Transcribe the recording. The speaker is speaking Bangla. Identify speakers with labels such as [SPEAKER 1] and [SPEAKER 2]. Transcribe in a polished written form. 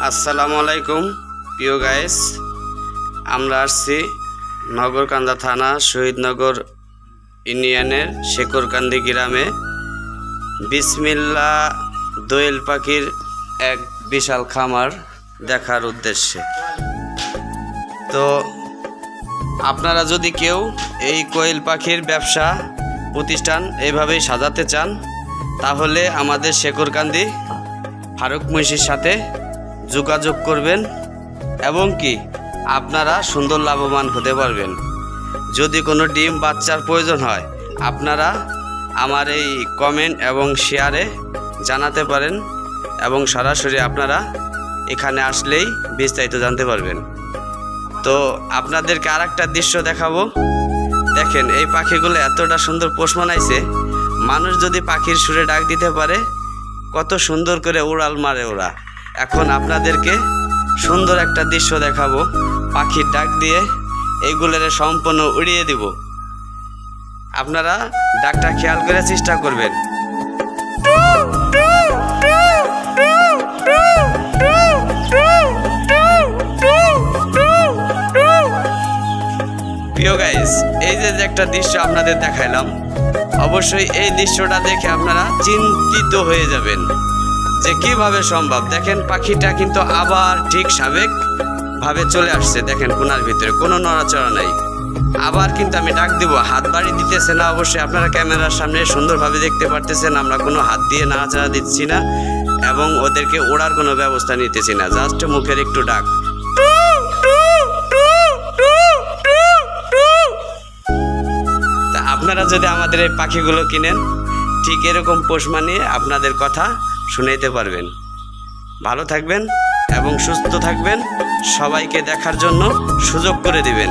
[SPEAKER 1] আসসালামু আলাইকুম প্রিয় গাইস, আমরা আসছি নগরকান্দা থানা শহীদনগর ইউনিয়নের শেখরকান্দি গ্রামে বিসমিল্লাহ দোয়েল পাখির এক বিশাল খামার দেখার উদ্দেশ্যে। তো আপনারা যদি কেউ এই কোয়েল পাখির ব্যবসা প্রতিষ্ঠান এইভাবেই সাজাতে চান তাহলে আমাদের শেখরকান্দি ফারুক মুন্সির সাথে যোগাযোগ করবেন এবং কি আপনারা সুন্দর লাভবান হতে পারবেন। যদি কোনো ডিম বাচ্চার প্রয়োজন হয় আপনারা আমার এই কমেন্ট এবং শেয়ারে জানাতে পারেন এবং সরাসরি আপনারা এখানে আসলেই বিস্তারিত জানতে পারবেন। তো আপনাদেরকে আরেকটা দৃশ্য দেখাবো। দেখেন এই পাখিগুলো এতটা সুন্দর পোষ মানাইছে, মানুষ যদি পাখির সুরে ডাক দিতে পারে কত সুন্দর করে উড়াল মারে ওরা। এখন আপনাদেরকে সুন্দর একটা দৃশ্য দেখাবো, পাখির ডাক দিয়ে এইগুলোরে সম্পূর্ণ উড়িয়ে দিব। আপনারা ডাকটা খেয়াল করে চেষ্টা করবেন। প্রিয় গাইস, এই যে একটা দৃশ্য আপনাদের দেখাইলাম, অবশ্যই এই দৃশ্যটা দেখে আপনারা চিন্তিত হয়ে যাবেন যে কিভাবে সম্ভব। দেখেন পাখিটা কিন্তু আবার ঠিক স্বাভাবিকভাবে চলে আসছে। দেখেন কোনার ভিতরে কোনো নড়াচড়া নাই। আবার কিন্তু আমি ডাক দিব, হাত বাড়ি দিতেছে না। অবশ্যই আপনারা ক্যামেরার সামনে সুন্দরভাবে দেখতে পারতেছেন আমরা কোনো হাত দিয়ে নাড়াচাড়া দিচ্ছি না এবং ওদেরকে ওড়ার কোনো ব্যবস্থা নিতেছি না, জাস্ট মুখের একটু ডাক। তা আপনারা যদি আমাদের এই পাখিগুলো কিনেন ঠিক এরকম পোষ মানিয়ে আপনাদের কথা শুনাইতে পারবেন। ভালো থাকবেন এবং সুস্থ থাকবেন, সবাইকে দেখার জন্য সুযোগ করে দিবেন।